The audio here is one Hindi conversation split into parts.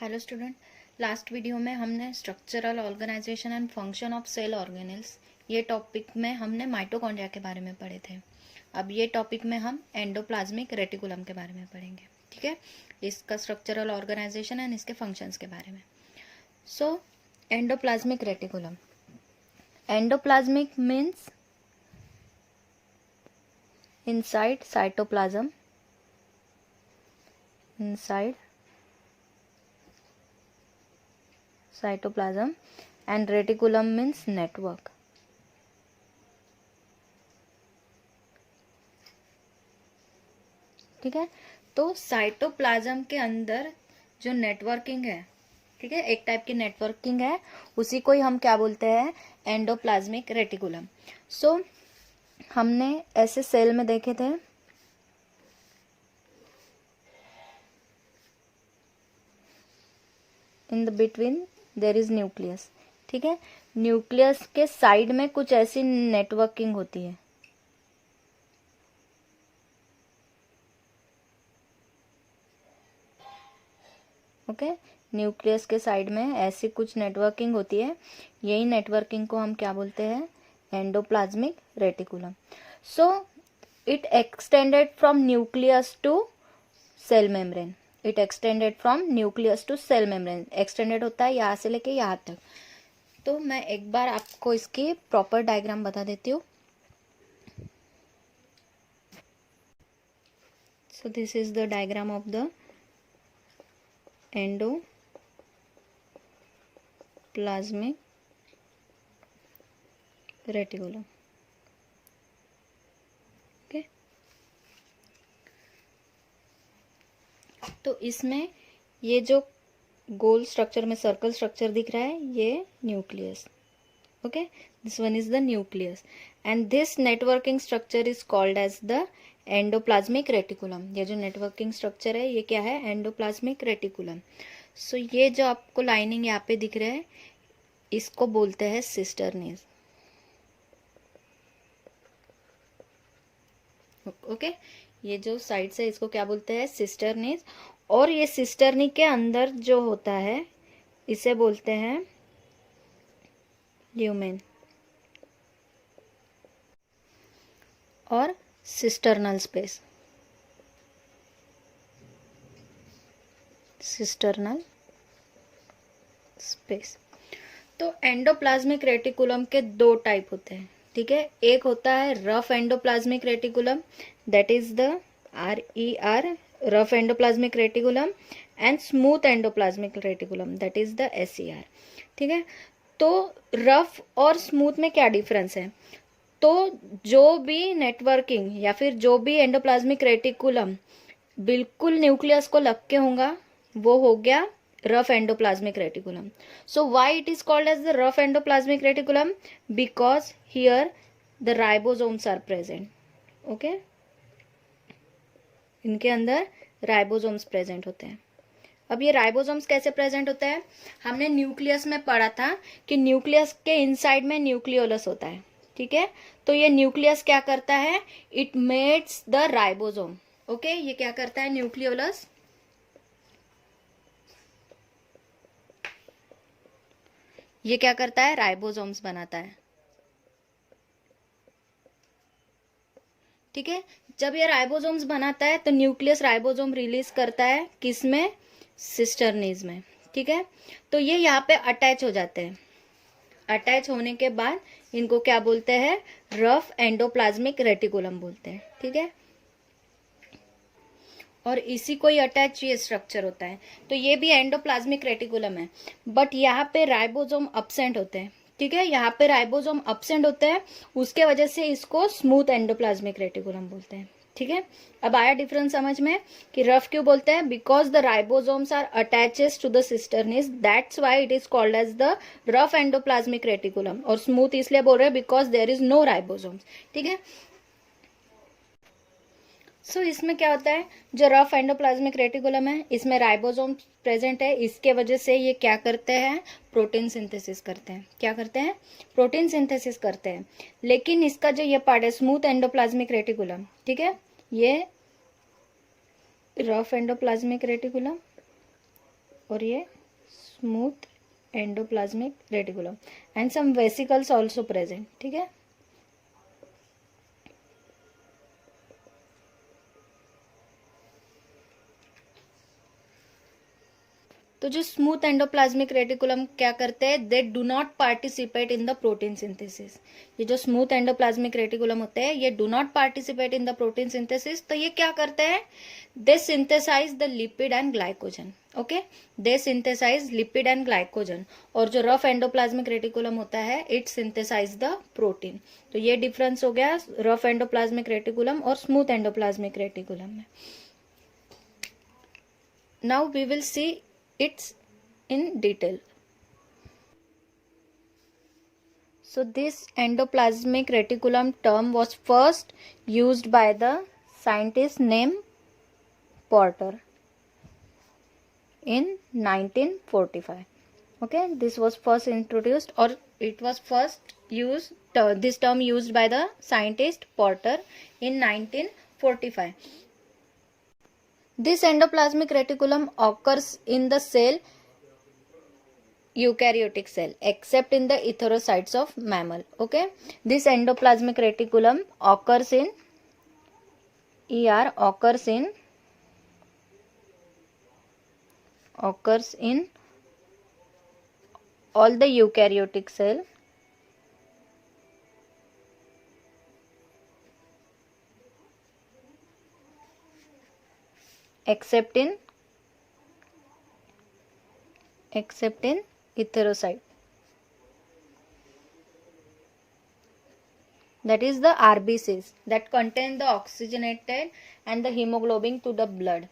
हेलो स्टूडेंट, लास्ट वीडियो में हमने structural organisation and function of cell organelles ये टॉपिक में हमने माइटोकॉन्ड्रिया के बारे में पढ़े थे। अब ये टॉपिक में हम एंडोप्लाज्मिक रेटिकुलम के बारे में पढ़ेंगे। ठीक है, इसका स्ट्रक्चरल ऑर्गेनाइजेशन एंड इसके फंक्शंस के बारे में। So endoplasmic reticulum, endoplasmic means inside cytoplasm, inside cytoplasm and reticulum means network. ठीक है, तो साइटोप्लाज्म के अंदर जो नेटवर्किंग है, ठीक है, एक टाइप की नेटवर्किंग है, उसी को ही हम क्या बोलते हैं, एंडोप्लाज्मिक रेटिकुलम। सो हमने ऐसे सेल में देखे थे, in the between their is nucleus. ठीक है, न्यूक्लियस के साइड में कुछ ऐसी नेटवर्किंग होती है। ओके, न्यूक्लियस के साइड में ऐसी कुछ नेटवर्किंग होती है, यही नेटवर्किंग को हम क्या बोलते हैं, endoplasmic reticulum. So it extended from nucleus to cell membrane, it extended from nucleus to cell membrane, extended होता है यहाँ से लेके यहाँ तक। तो मैं एक बार आपको इसकी प्रॉपर डायग्राम बता देती हूँ। So this is the diagram of the endoplasmic reticulum. Okay, तो इसमें ये जो गोल स्ट्रक्चर में सर्कल स्ट्रक्चर दिख रहा है, ये nucleus. Okay, this one is the nucleus and this networking structure is called as the endoplasmic reticulum. ये जो नेटवर्किंग स्ट्रक्चर है, ये क्या है, एंडोप्लाज्मिक रेटिकुलम। सो ये जो आपको लाइनिंग यहाँ पे दिख रहा है, इसको बोलते हैं सिस्टर्नीज। ओके, ये जो साइड से इसको क्या बोलते हैं, सिस्टर्नीज। और ये सिस्टर्नी के अंदर जो होता है, इसे बोलते हैं ल्यूमेन और सिस्टर्नल स्पेस, सिस्टर्नल स्पेस। तो एंडोप्लाज्मिक रेटिकुलम के दो टाइप होते हैं। ठीक है, एक होता है rough endoplasmic reticulum, that is the RER, rough endoplasmic reticulum, and smooth endoplasmic reticulum, that is the SER। ठीक है, तो रफ और स्मूथ में क्या डिफरेंस है, तो जो भी नेटवर्किंग या फिर जो भी एंडोप्लाज्मिक रेटिकुलम बिल्कुल न्यूक्लियस को लग के होगा, वो हो गया rough endoplasmic reticulum. So why it is called as the rough endoplasmic reticulum, because here the ribosomes are present. Okay, इनके अंदर राइबोसोम्स प्रेजेंट होते हैं। अब ये राइबोसोम्स कैसे प्रेजेंट होते हैं, हमने न्यूक्लियस में पढ़ा था कि न्यूक्लियस के इनसाइड में न्यूक्लियोलस होता है। ठीक है, तो ये न्यूक्लियस क्या करता है, it makes the ribosome. Okay, ये क्या करता है, न्यूक्लियोलस ये क्या करता है, राइबोसोम्स बनाता है। ठीक है, जब ये राइबोसोम्स बनाता है तो न्यूक्लियस राइबोसोम रिलीज करता है, किसमें, सिस्टर्नीज में। ठीक है, तो ये यहाँ पे अटैच हो जाते हैं। अटैच होने के बाद इनको क्या बोलते हैं, रफ एंडोप्लाज्मिक रेटिकुलम बोलते हैं। ठीक है, और इसी को ही अटैच ये स्ट्रक्चर होता है। तो ये भी एंडोप्लाज्मिक रेटिकुलम है, बट यहाँ पे राइबोसोम अब्सेंट होते हैं। ठीक है, यहाँ पे राइबोसोम अब्सेंट होते हैं, उसके वजह से इसको स्मूथ एंडोप्लाज्मिक रेटिकुलम बोलते हैं। ठीक है, अब आया डिफरेंस समझ में कि रफ क्यों बोलते हैं, because the ribosomes are attaches to the cisternae, that's why it is called as the rough endoplasmic reticulum. और स्मूथ इसलिए बोल रहे हैं because there is no ribosomes. ठीक है, सो इसमें क्या होता है, जो रफ एंडोप्लाज्मिक रेटिकुलम है, इसमें राइबोसोम प्रेजेंट है, इसके वजह से ये क्या करते हैं, प्रोटीन सिंथेसिस करते हैं। क्या करते हैं, प्रोटीन सिंथेसिस करते हैं। लेकिन इसका जो ये पार्ट है, स्मूथ एंडोप्लाज्मिक रेटिकुलम, ठीक है, ये रफ एंडोप्लाज्मिक रेटिकुलम और ये smooth endoplasmic reticulum and some vesicles also present, ठीक है। तो जो स्मूथ एंडोप्लाज्मिक रेटिकुलम क्या करते हैं, they do not participate in the protein synthesis. ये जो स्मूथ एंडोप्लाज्मिक रेटिकुलम होते हैं ये do not participate in the protein synthesis. तो ये क्या करते हैं, they synthesise the lipid and glycogen, okay, they synthesise lipid and glycogen. और जो रफ एंडोप्लाज्मिक रेटिकुलम होता है इट सिंथेसाइज द प्रोटीन। तो ये डिफरेंस हो गया रफ एंडोप्लाज्मिक रेटिकुलम और स्मूथ एंडोप्लाज्मिक रेटिकुलम में। Now we will see it's in detail. So this endoplasmic reticulum term was first used by the scientist named Porter in 1945. Okay, this was first introduced, or it was first used, this term used by the scientist Porter in 1945. This endoplasmic reticulum occurs in the cell eukaryotic cell except in the erythrocytes of mammal. Okay, this endoplasmic reticulum occurs in occurs in all the eukaryotic cell except in erythrocyte, that is the RBCs that contain the oxygenated and the hemoglobin to the blood.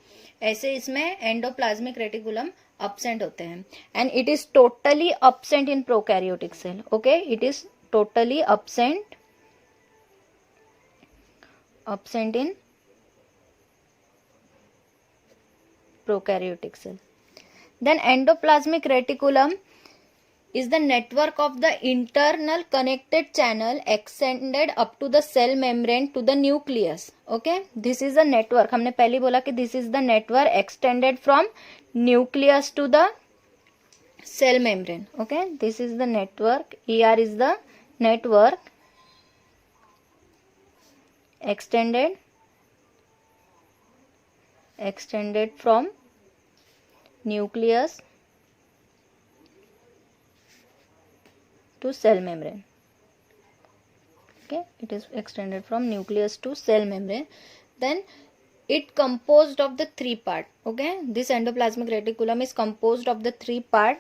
ऐसे इसमें एंडोप्लाज्मिक रेटिकुलम absent होते हैं and it is totally absent in prokaryotic cell. Okay, it is totally absent in prokaryotic cell. Then endoplasmic reticulum is the network of the internal connected channel extended up to the cell membrane to the nucleus. Okay, this is a network. हमने पहले बोला कि this is the network extended from nucleus to the cell membrane. Okay, this is the network. ER is the network extended from nucleus to cell membrane. Okay, it is extended from nucleus to cell membrane. Then it composed of the three part. Okay, this endoplasmic reticulum is composed of the three part.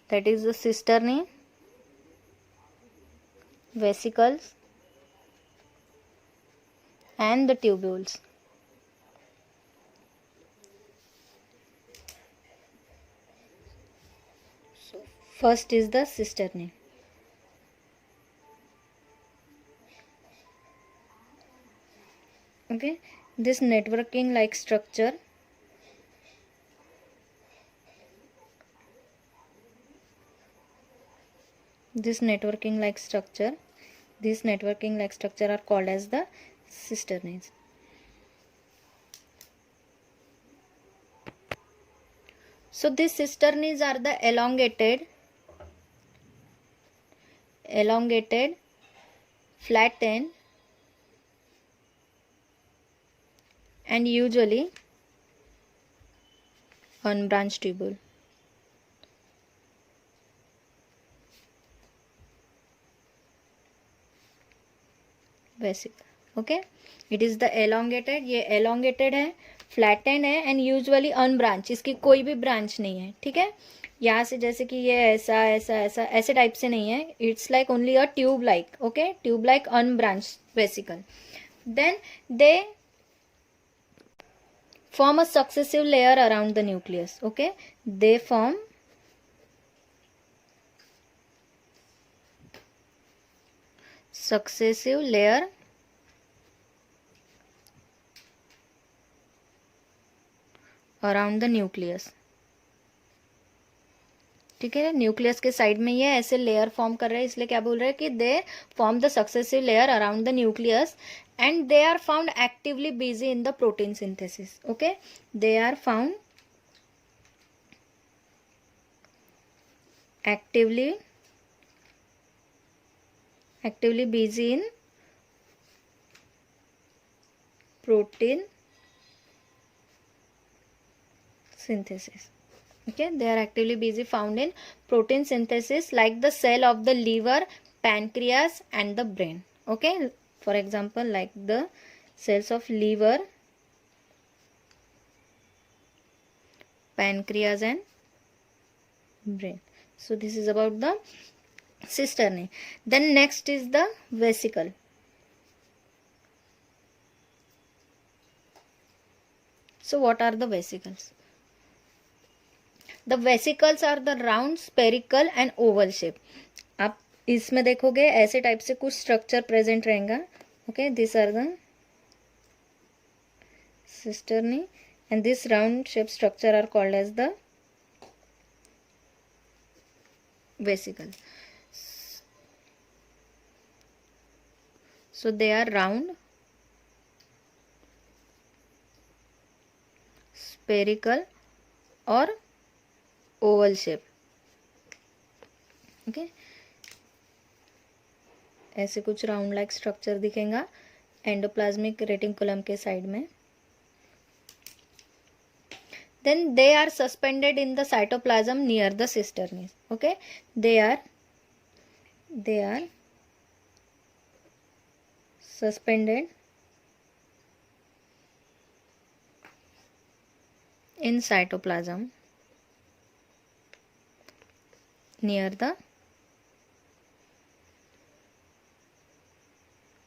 That is the cisternae, vesicles and the tubules. So first is the cisternae. Okay, this networking like structure This networking like structure are called as the cisternaes. So these cisternaes are the elongated, flattened and usually unbranched tubule. Vesicle. Okay, it is the elongated. ये elongated है, flattened है and usually unbranched. इसकी कोई भी branch नहीं है, ठीक है। यहाँ से जैसे कि ये ऐसा ऐसा ऐसा ऐसे टाइप से नहीं है. It's like only a tube like. Okay, tube like unbranched vesicle. Then they form a successive layer around the nucleus. Okay, they form successive layer around the nucleus. ठीक है, न्यूक्लियस के साइड में ये ऐसे लेयर फॉर्म कर रहे हैं, इसलिए क्या बोल रहे हैं कि they form the successive layer around the nucleus and they are found actively busy in the protein synthesis. Okay, they are found actively busy in protein synthesis. Okay, they are actively busy found in protein synthesis like the cell of the liver, pancreas and the brain. Okay, for example, like the cells of liver, pancreas and brain. So this is about the cisternae. Then next is the vesicle. So what are the vesicles? The vesicles are the round, spherical and oval shape. आप इसमें देखोगे ऐसे टाइप से कुछ स्ट्रक्चर प्रेजेंट रहेगा. Okay, this are the cisternae and this round shape structure are called as the vesicle. So they are round, spherical or oval shape. Okay, ऐसे कुछ राउंड लाइक स्ट्रक्चर दिखेगा एंडोप्लाज्मिक रेटिकुलम के साइड में. Then they are suspended in the cytoplasm near the cisternae. Okay, they are suspended in cytoplasm near the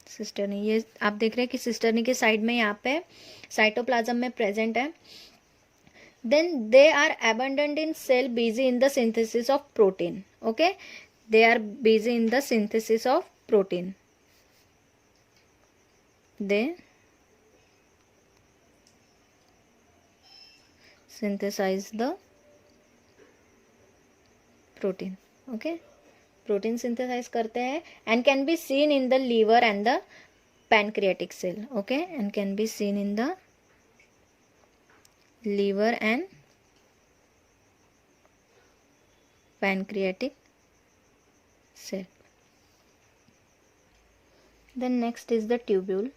cisternae. ये आप देख रहे हैं कि cisternae के साइड में यहाँ पे साइटोप्लाज्म में प्रेजेंट है. Then they are abundant in cell, busy in the synthesis of protein. Okay, they are busy in the synthesis of protein. They synthesize the protein. Okay, protein synthesize करते हैं and can be seen in the liver and the pancreatic cell. Okay, and can be seen in the liver and pancreatic cell. Then next is the tubule.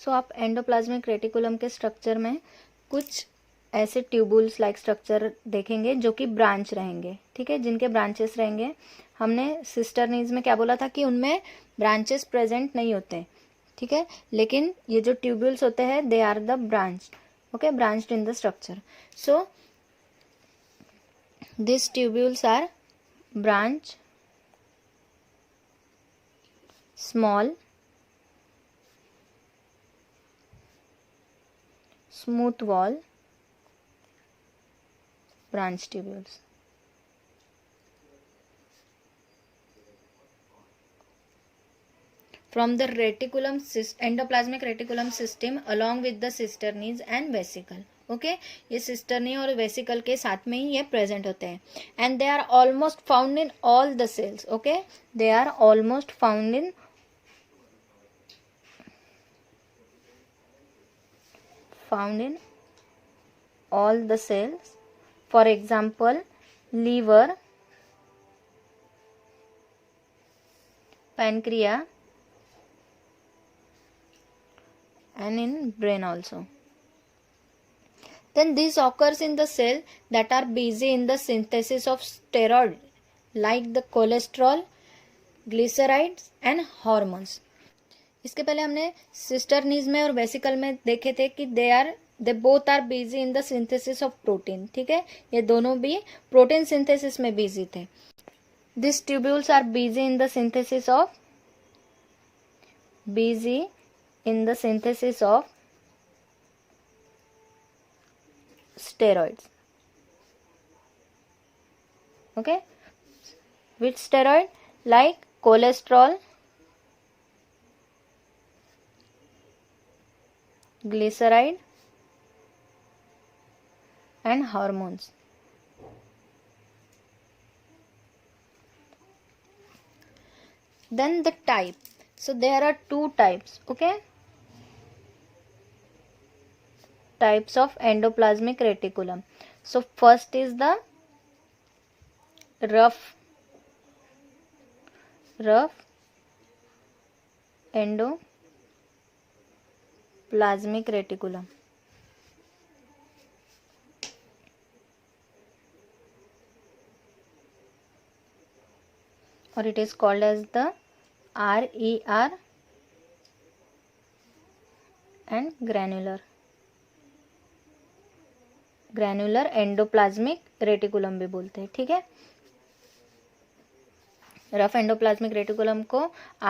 सो आप एंडोप्लाज्मिक रेटिकुलम के स्ट्रक्चर में कुछ ऐसे ट्यूबुल्स लाइक स्ट्रक्चर देखेंगे जो कि ब्रांच रहेंगे. ठीक है, जिनके ब्रांचेस रहेंगे. हमने सिस्टरनीज में क्या बोला था कि उनमें ब्रांचेस प्रेजेंट नहीं होते. ठीक है, लेकिन ये जो ट्यूबुल्स होते हैं they are the branch. Okay, branched in the structure. So this tubules are branch, small, smooth wall branch tubules. From the reticulum, endoplasmic reticulum system along with the cisternae and vesicle. Okay, ये सिस्टर्नी और वेसिकल के साथ में ही ये प्रेजेंट होते हैं. And they are almost found in all the cells. Okay, they are almost found in all the cells. For example, liver, pancreas and in brain also. Then this occurs in the cell that are busy in the synthesis of steroid like the cholesterol, glycerides and hormones. इसके पहले हमने सिस्टरनीज में और वेसिकल में देखे थे कि they both are busy in the synthesis of protein. ठीक है, ये दोनों भी प्रोटीन सिंथेसिस में बिजी थे. This tubules are busy in the synthesis of steroids. Okay, which steroid? Like cholesterol, glyceride and hormones. Then the type. So there are two types, okay? Types of endoplasmic reticulum. So first is the rough endoplasmic reticulum, or it is called as the RER and granular endoplasmic reticulum भी बोलते हैं, ठीक है। रफ एंडोप्लाज्मिक रेटिकुलम को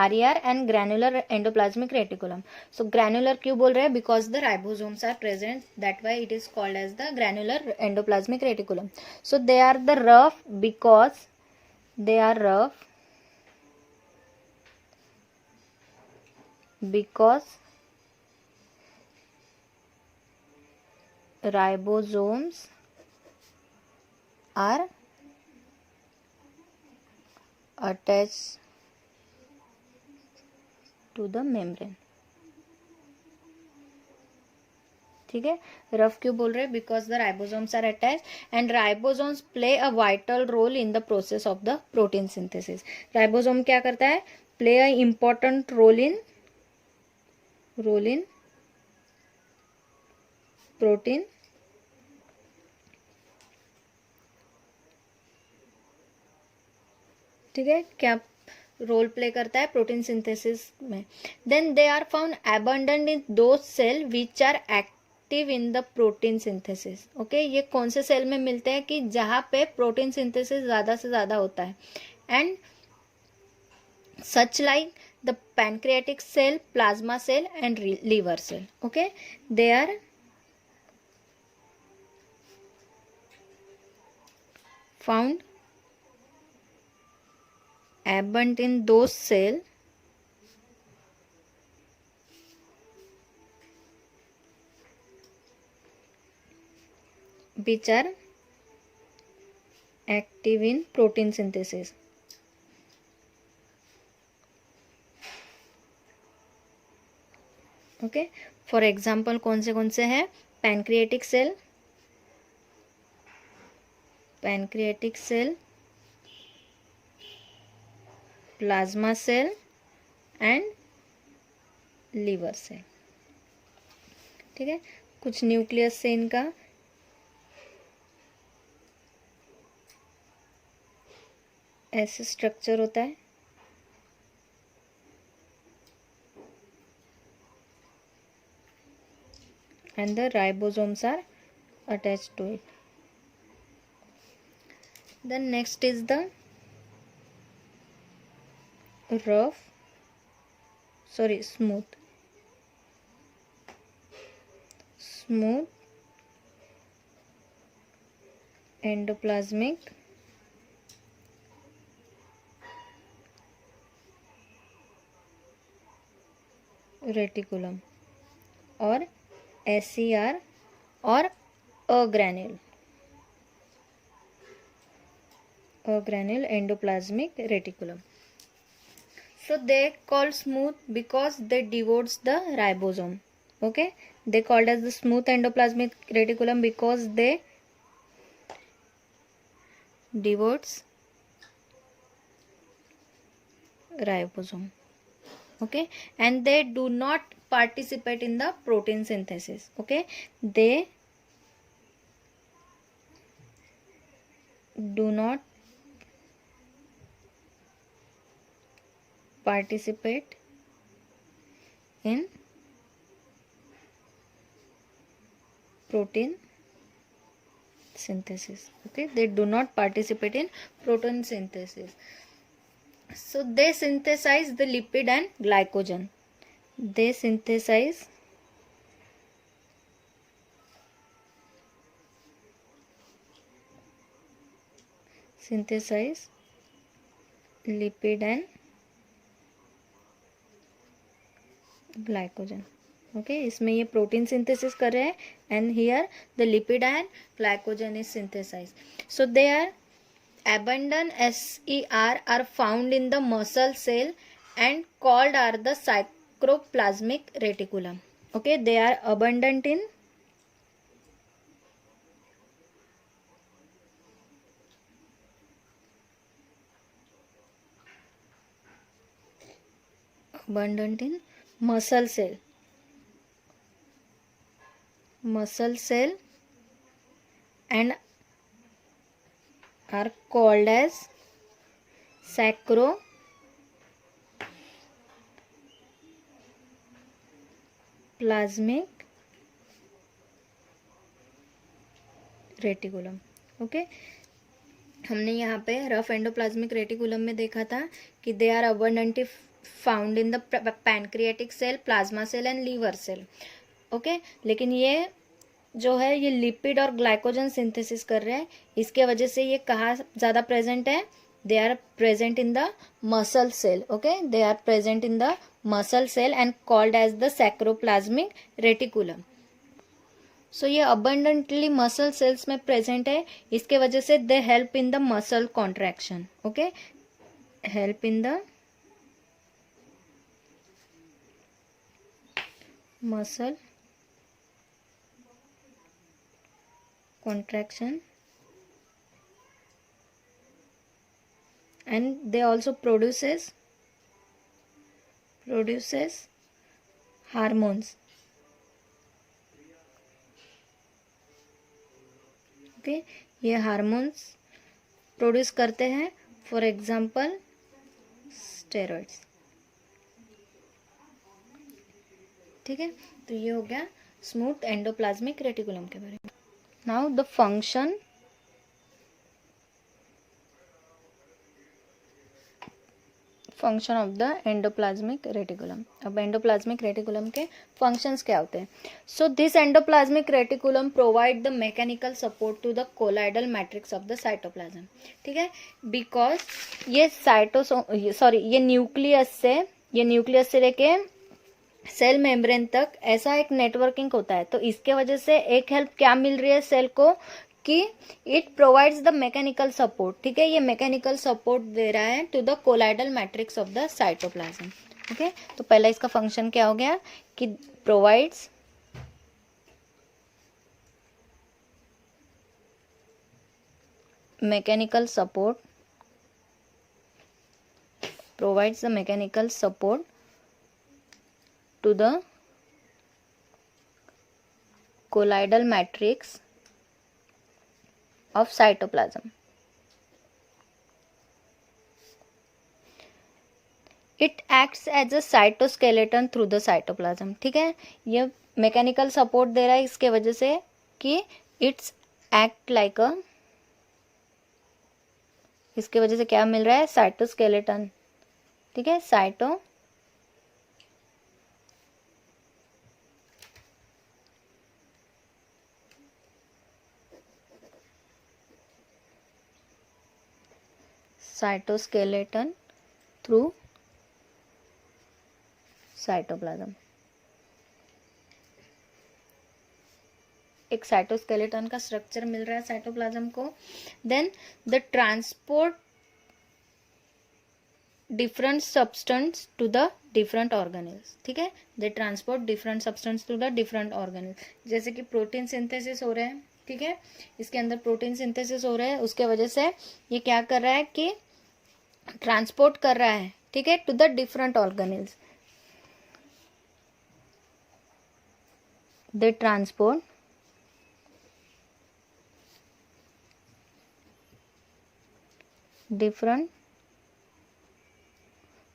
RER and granular endoplasmic reticulum. So granular क्यों बोल रहे हैं? Because the ribosomes are present, that why it is called as the granular endoplasmic reticulum. So they are the rough because they are rough because ribosomes are attached to the membrane, ठीक है। रफ क्यों बोल रहे हैं? Because the ribosomes are attach and ribosomes play a vital role in the process of the protein synthesis. Ribosome क्या करता है? Play a important role in protein ठीक है, क्या रोल प्ले करता है प्रोटीन सिंथेसिस में। Then they are found abundant in those cell which are active in the protein synthesis. Okay, ये कौन से सेल में मिलते हैं? कि जहां पे प्रोटीन सिंथेसिस ज्यादा से ज्यादा होता है। And such like the pancreatic cell, plasma cell and liver cell. Okay, they are found abundant in those cells which are active in protein synthesis. Okay, for example कौन से हैं? Pancreatic cell, plasma cell and liver cell, ठीक है। कुछ न्यूक्लियस से इनका ऐसे स्ट्रक्चर होता है, and the ribosomes are attached to it. Then next is the smooth endoplasmic reticulum और SER और agranular endoplasmic reticulum. So they called smooth because they devotes the ribosome. Okay, they called as the smooth endoplasmic reticulum because they devotes ribosome. Okay, and they do not participate in the protein synthesis. Okay, they do not participate in protein synthesis. Okay, they do not participate in protein synthesis. So they synthesize the lipid and glycogen. They synthesize lipid and glycogen. Okay, इसमें ये प्रोटीन सिंथेसिस कर रहे हैं and here the lipid and glycogen is synthesize. So they are abundant SER are found in the muscle cell and called are the sarcoplasmic reticulum. Okay, they are abundant in muscle cell and are called as sarcoplasmic reticulum. Okay, हमने यहाँ पे रफ एंडोप्लाज्मिक रेटिकुलम में देखा था कि they are abundantly found in the pancreatic cell, plasma cell and liver cell. Okay, लेकिन ये जो है ये लिपिड और ग्लाइकोजन सिंथेसिस कर रहे हैं, इसके वजह से ये कहाँ ज़्यादा प्रेजेंट है? They are present in the muscle cell. Okay, they are present in the muscle cell and called as the sarcoplasmic reticulum. So ये अबंडेंटली मसल सेल्स में प्रेजेंट है, इसके वजह से they help in the muscle contraction. Okay, help in the muscle contraction and they also produces hormones. Okay, ये हार्मोन्स प्रोड्यूस करते हैं, फॉर एग्जांपल स्टेरॉइड्स. ठीक है, तो ये हो गया स्मूथ एंडोप्लाज्मिक रेटिकुलम के बारे में. Now the function of the endoplasmic reticulum. अब एंडोप्लाज्मिक रेटिकुलम के फंक्शंस क्या होते हैं? So this endoplasmic reticulum provide the mechanical support to the colloidal matrix of the cytoplasm. ठीक है, बिकॉज ये ये न्यूक्लियस से लेके सेल मेम्ब्रेन तक ऐसा एक नेटवर्किंग होता है. तो इसके वजह से एक हेल्प क्या मिल रही है सेल को कि it provides the mechanical support. ठीक है, ये मैकेनिकल सपोर्ट दे रहा है to the colloidal matrix of the cytoplasm. Okay, तो पहला इसका फंक्शन क्या हो गया कि provides mechanical support to the colloidal matrix of cytoplasm. It acts as a cytoskeleton through the cytoplasm. ठीक है, ये मैकेनिकल सपोर्ट दे रहा है इसके वजह से कि इट्स एक्ट लाइक अ, इसके वजह से क्या मिल रहा है? साइटोस्केलेटन. ठीक है, साइटोस्केलेटन थ्रू साइटोप्लाज्म. एक साइटोस्केलेटन का स्ट्रक्चर मिल रहा है साइटोप्लाज्म को. Then the transport different substance to the different organelles. ठीक है, they transport different substance to the different organelles. जैसे कि प्रोटीन सिंथेसिस हो रहे हैं. ठीक है, इसके अंदर प्रोटीन सिंथेसिस हो रहा है, उसके वजह से ये क्या कर रहा है कि ट्रांसपोर्ट कर रहा है. ठीक है, to the different organelles. They transport different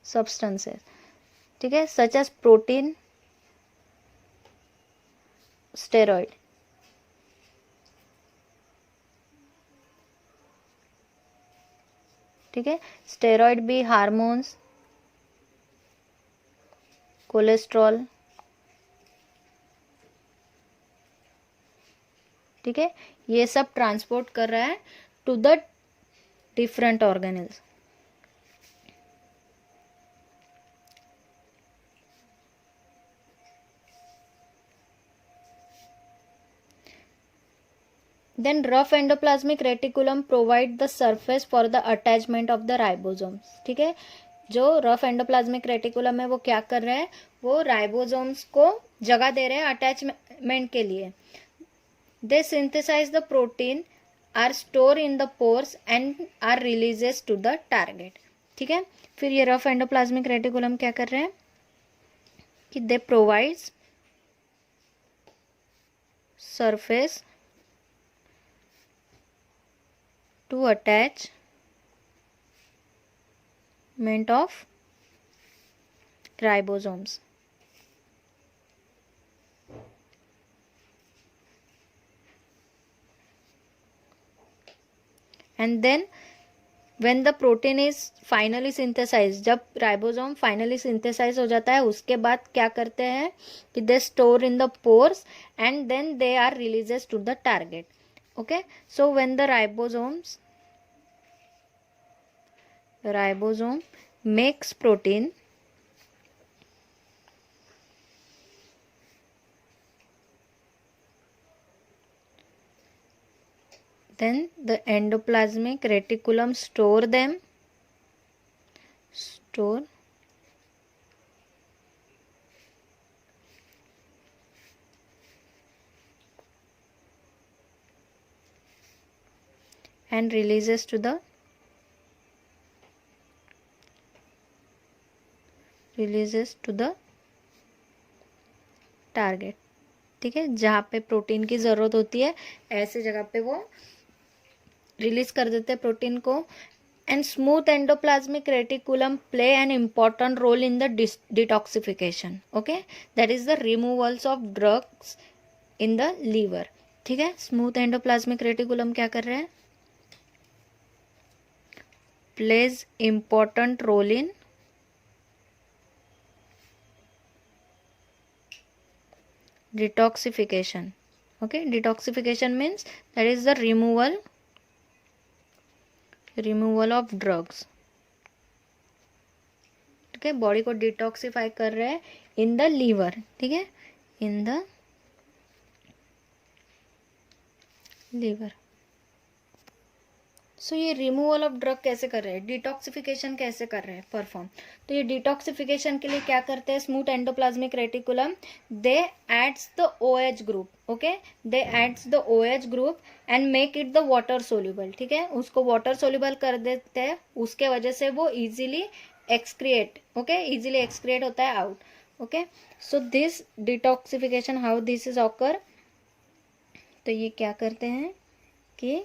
substances. ठीक है, such as protein, steroid. ठीक है, स्टेरॉइड भी हार्मोन्स, कोलेस्ट्रॉल. ठीक है, ये सब ट्रांसपोर्ट कर रहा है to the different organelles. Then rough endoplasmic reticulum provide the surface for the attachment of the ribosomes. ठीक है, जो रफ एंडोप्लाज्मिक रेटिकुलम है वो क्या कर रहे हैं, वो राइबोसोम्स को जगह दे रहे हैं अटैचमेंट के लिए. They synthesise the protein, are store in the pores and are releases to the target. ठीक है, फिर ये रफ एंडोप्लाज्मिक रेटिकुलम क्या कर रहे हैं कि they provides surface to attachment of ribosomes. And then when the protein is finally synthesized, जब राइबोसोम फाइनली सिंथेसाइज हो जाता है उसके बाद क्या करते हैं कि they store in the pores and then they are releases to the target. Okay, so when the ribosome makes protein, then the endoplasmic reticulum store and releases to the target. ठीक है, जहाँ पे प्रोटीन की ज़रूरत होती है ऐसे जगह पे वो रिलीज कर देते हैं प्रोटीन को. And smooth endoplasmic reticulum play an important role in the detoxification. Okay, that is the removals of drugs in the liver. ठीक है, स्मूथ एंडोप्लाज्मिक रेटिकुलम क्या कर रहे हैं, plays important role in detoxification. Okay, detoxification means that is the removal of drugs. ठीक है, बॉडी को डिटॉक्सिफाई कर रहे हैं इन द लीवर. ठीक है, इन द लीवर. सो ये रिमूवल ऑफ ड्रग कैसे कर रहे हैं, डिटॉक्सिफिकेशन कैसे कर रहे हैं परफॉर्म. तो ये डिटॉक्सिफिकेशन के लिए क्या करते हैं smooth endoplasmic reticulum, they adds the OH group. Okay, they adds the OH group and make it the water soluble. ठीक है, उसको वाटर सोल्यूबल कर देते हैं, उसके वजह से वो easily excrete. Okay, easily excrete होता है out. Okay, so this detoxification how this is occur. तो ये क्या करते हैं कि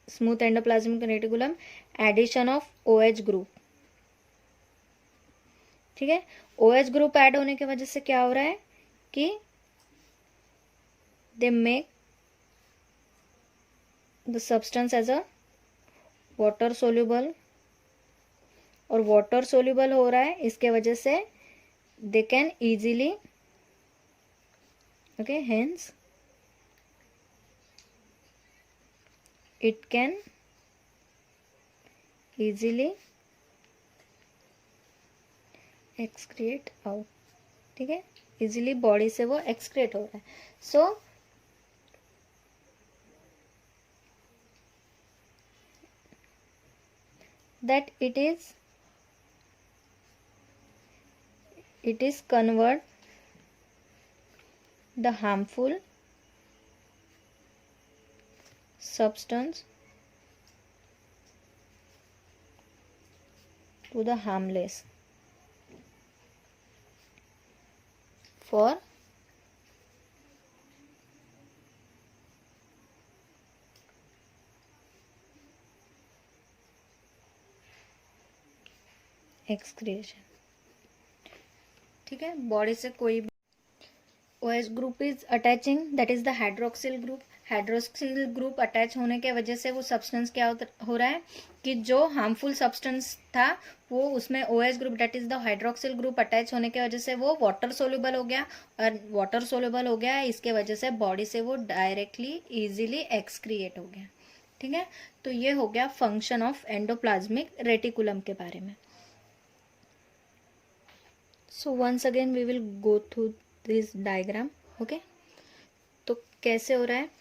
smooth endoplasmic reticulum addition of OH group. ठीक है, OH ग्रुप ऐड होने की वजह से क्या हो रहा है कि they make the substance as a water soluble, और वाटर सोल्यूबल हो रहा है इसके वजह से they can easily, okay, hence it can easily excrete out. ठीक है, इजीली बॉडी से वो एक्सक्रेट हो रहा है. सो that it is convert the harmful substance to the harmless for excretion. ठीक है, बॉडी से कोई OH group is attaching, that is the hydroxyl group. Hydroxyl group attach होने के वजह से वो सब्सटेंस क्या हो रहा है कि जो हार्मफुल सब्सटेंस था वो उसमें OH group that is the hydroxyl group attach होने की वजह से वो वाटर सोल्यूबल हो गया, और वाटर सोल्यूबल हो गया इसके वजह से बॉडी से वो डायरेक्टली इजीली एक्सक्रिएट हो गया. ठीक है, तो ये हो गया फंक्शन ऑफ एंडोप्लाज्मिक रेटिकुलम के बारे में. So once again we will go through this diagram. Okay, तो कैसे हो रहा है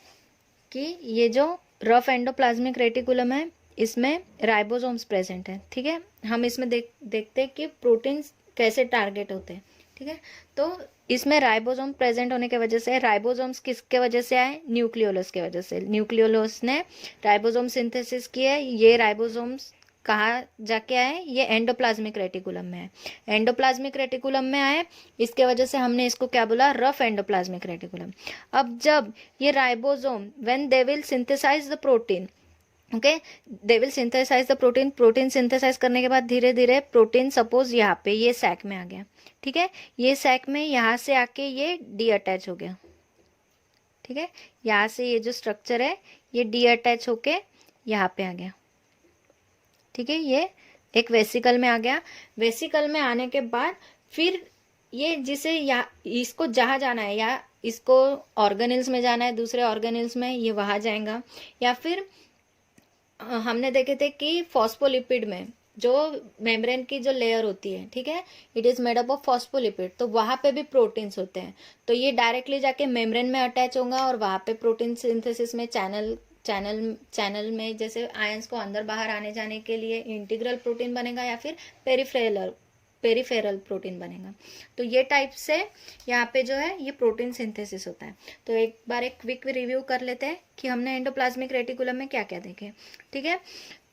कि ये जो रफ एंडोप्लाज्मिक रेटिकुलम है इसमें राइबोसोम्स प्रेजेंट है, ठीक है। हम इसमें देखते हैं कि प्रोटीन्स कैसे टारगेट होते हैं, ठीक है। तो इसमें राइबोसोम प्रेजेंट होने की वजह से, राइबोसोम्स किसके वजह से आए, न्यूक्लियोलस के वजह से। न्यूक्लियोलस ने राइबोसोम सिंथेसिस किया है। ये राइबोसोम्स कहाँ जाके आए, ये एंडोप्लाज्मिक रेटिकुलम में है। एंडोप्लाज्मिक रेटिकुलम में आए, इसके वजह से हमने इसको क्या बोला, रफ एंडोप्लाज्मिक रेटिकुलम। अब जब ये ribosome when they will synthesise the protein, okay, they will synthesise the protein, protein synthesise करने के बाद धीरे धीरे प्रोटीन सपोज यहाँ पे ये सैक में आ गया, ठीक है। ये सैक में यहाँ से आके ये डी अटैच हो गया, ठीक है। यहाँ से ये जो स्ट्रक्चर है ये डी अटैच होके यहाँ पे आ गया, ठीक है। ये एक वेसिकल में आ गया। वेसिकल में आने के बाद फिर ये जिसे या इसको जहाँ जाना है, या इसको ऑर्गेनल्स में जाना है, दूसरे ऑर्गेनल्स में, ये वहां जाएगा। या फिर हमने देखे थे कि फॉस्फोलिपिड में जो मेम्ब्रेन की जो लेयर होती है, ठीक है, it is made up of phospholipid, तो वहां पे भी प्रोटीन्स होते हैं। तो ये डायरेक्टली जाके मेम्ब्रेन में अटैच होगा और वहां पे प्रोटीन सिंथेसिस में चैनल में जैसे आयंस को अंदर बाहर आने जाने के लिए इंटीग्रल प्रोटीन बनेगा या फिर पेरिफेरल प्रोटीन बनेगा। तो ये टाइप से यहाँ पे जो है ये प्रोटीन सिंथेसिस होता है। तो एक बार एक क्विक रिव्यू कर लेते हैं कि हमने एंडोप्लाज्मिक रेटिकुलम में क्या क्या देखे, ठीक है।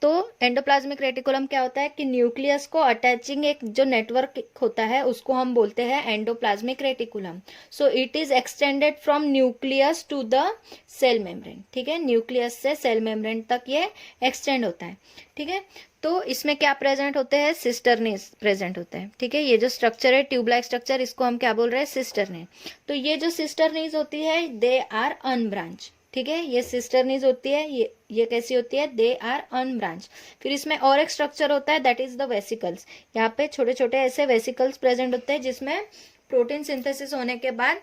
तो एंडोप्लाज्मिक रेटिकुलम क्या होता है कि न्यूक्लियस को अटैचिंग एक जो नेटवर्क होता है उसको हम बोलते हैं endoplasmic reticulum. So it is extended from nucleus to the cell membrane, ठीक है। न्यूक्लियस से सेल मेम्ब्रेन तक ये एक्सटेंड होता है, ठीक है। तो इसमें क्या प्रेजेंट होते हैं, सिस्टर्नीज प्रेजेंट होते हैं, ठीक है। ये जो स्ट्रक्चर है ट्यूब लाइक स्ट्रक्चर, इसको हम क्या बोल रहे हैं, सिस्टर्नी। तो ये जो सिस्टर्नीज होती है दे आर अनब्रांच, ठीक है। ये सिस्टर्नीज होती है, ये कैसी होती है, दे आर अनब्रांच। फिर इसमें और एक स्ट्रक्चर होता है दैट इज द वेसिकल्स। यहाँ पे छोटे छोटे ऐसे वेसिकल्स प्रेजेंट होते हैं जिसमें प्रोटीन सिंथेसिस होने के बाद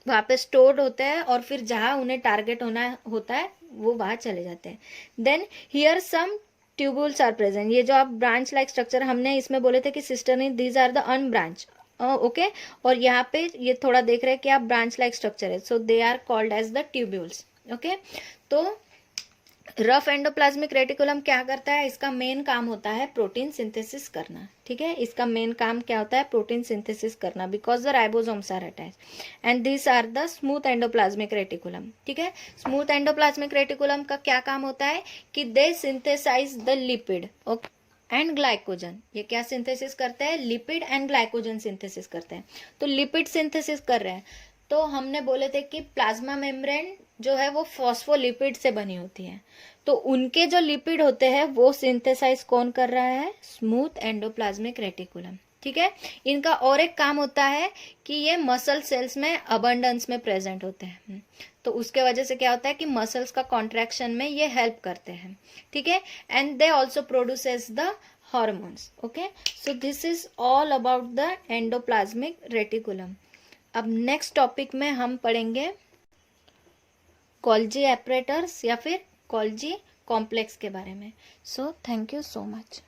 वहां पे स्टोर्ड होते हैं और फिर जहां उन्हें टारगेट होना होता है वो वहां चले जाते हैं। Then here some tubules are present. ये जो आप ब्रांच लाइक स्ट्रक्चर हमने इसमें बोले थे कि cisternae, these are the unbranch, okay. और यहाँ पे ये थोड़ा देख रहे हैं कि आप ब्रांच लाइक स्ट्रक्चर है, so they are called as the tubules, okay. तो रफ एंडोप्लाज्मिक रेटिकुलम क्या करता है, इसका मेन काम होता है प्रोटीन सिंथेसिस करना, ठीक है। इसका मेन काम क्या होता है, प्रोटीन सिंथेसिस करना, because the ribosomes are attach and this are the smooth endoplasmic reticulum, ठीक है। स्मूथ एंडोप्लाज्मिक रेटिकुलम का क्या काम होता है कि they synthesise the lipid and glycogen. ये क्या सिंथेसिस करते हैं, लिपिड एंड ग्लाइकोजन सिंथेसिस करते हैं। तो लिपिड सिंथेसिस कर रहे हैं, तो हमने बोले थे कि प्लाज्मा मेम्ब्रेन जो है वो फॉस्फोलिपिड से बनी होती है। तो उनके जो लिपिड होते हैं वो सिंथेसाइज कौन कर रहा है, स्मूथ एंडोप्लाज्मिक रेटिकुलम, ठीक है। इनका और एक काम होता है कि ये मसल सेल्स में अबंडेंस में प्रेजेंट होते हैं, तो उसके वजह से क्या होता है कि मसल्स का कॉन्ट्रैक्शन में ये हेल्प करते हैं, ठीक है। And they also produces the hormones, okay. So this is all about the endoplasmic reticulum. अब नेक्स्ट टॉपिक में हम पढ़ेंगे गोल्जी एपरेटर्स या फिर गोल्जी कॉम्प्लेक्स के बारे में। So thank you so much.